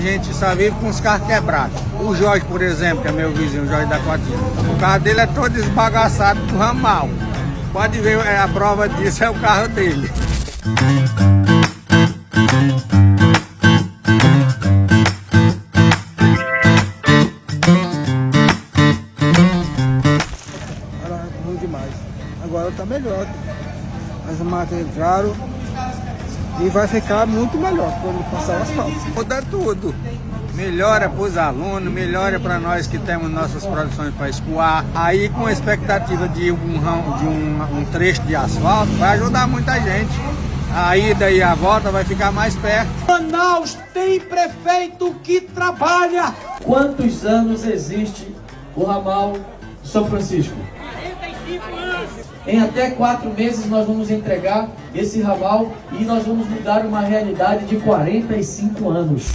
gente só vive com os carros quebrados. O Jorge, por exemplo, que é meu vizinho, o Jorge da Cotinha, o carro dele é todo esbagaçado do ramal. Pode ver, a prova disso é o carro dele. Era ruim demais. Agora tá melhor. As máquinas entraram e vai ficar muito melhor quando passar o asfalto. Muda tudo. Melhora para os alunos, melhora para nós que temos nossas produções para escoar. Aí com a expectativa de um trecho de asfalto, vai ajudar muita gente. A ida e a volta vai ficar mais perto. Manaus tem prefeito que trabalha. Quantos anos existe o ramal São Francisco? 45 anos. Em até 4 meses nós vamos entregar esse ramal e nós vamos mudar uma realidade de 45 anos.